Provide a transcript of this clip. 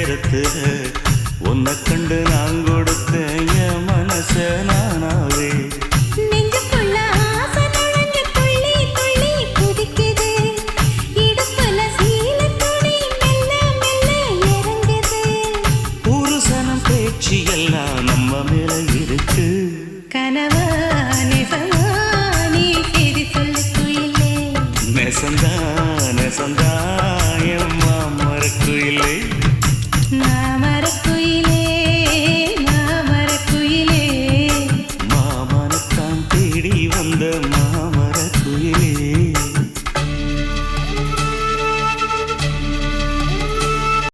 நேரத்துல உன்னை கண்டு நான் கொடுத்த என் மனச நானாவே எல்லாம் நம்ம மேல இருக்கு கனவா நெசமா நீ செய்தி சொல்லு குயிலே நெசந்தா நெசந்தா என் மாமர குயிலே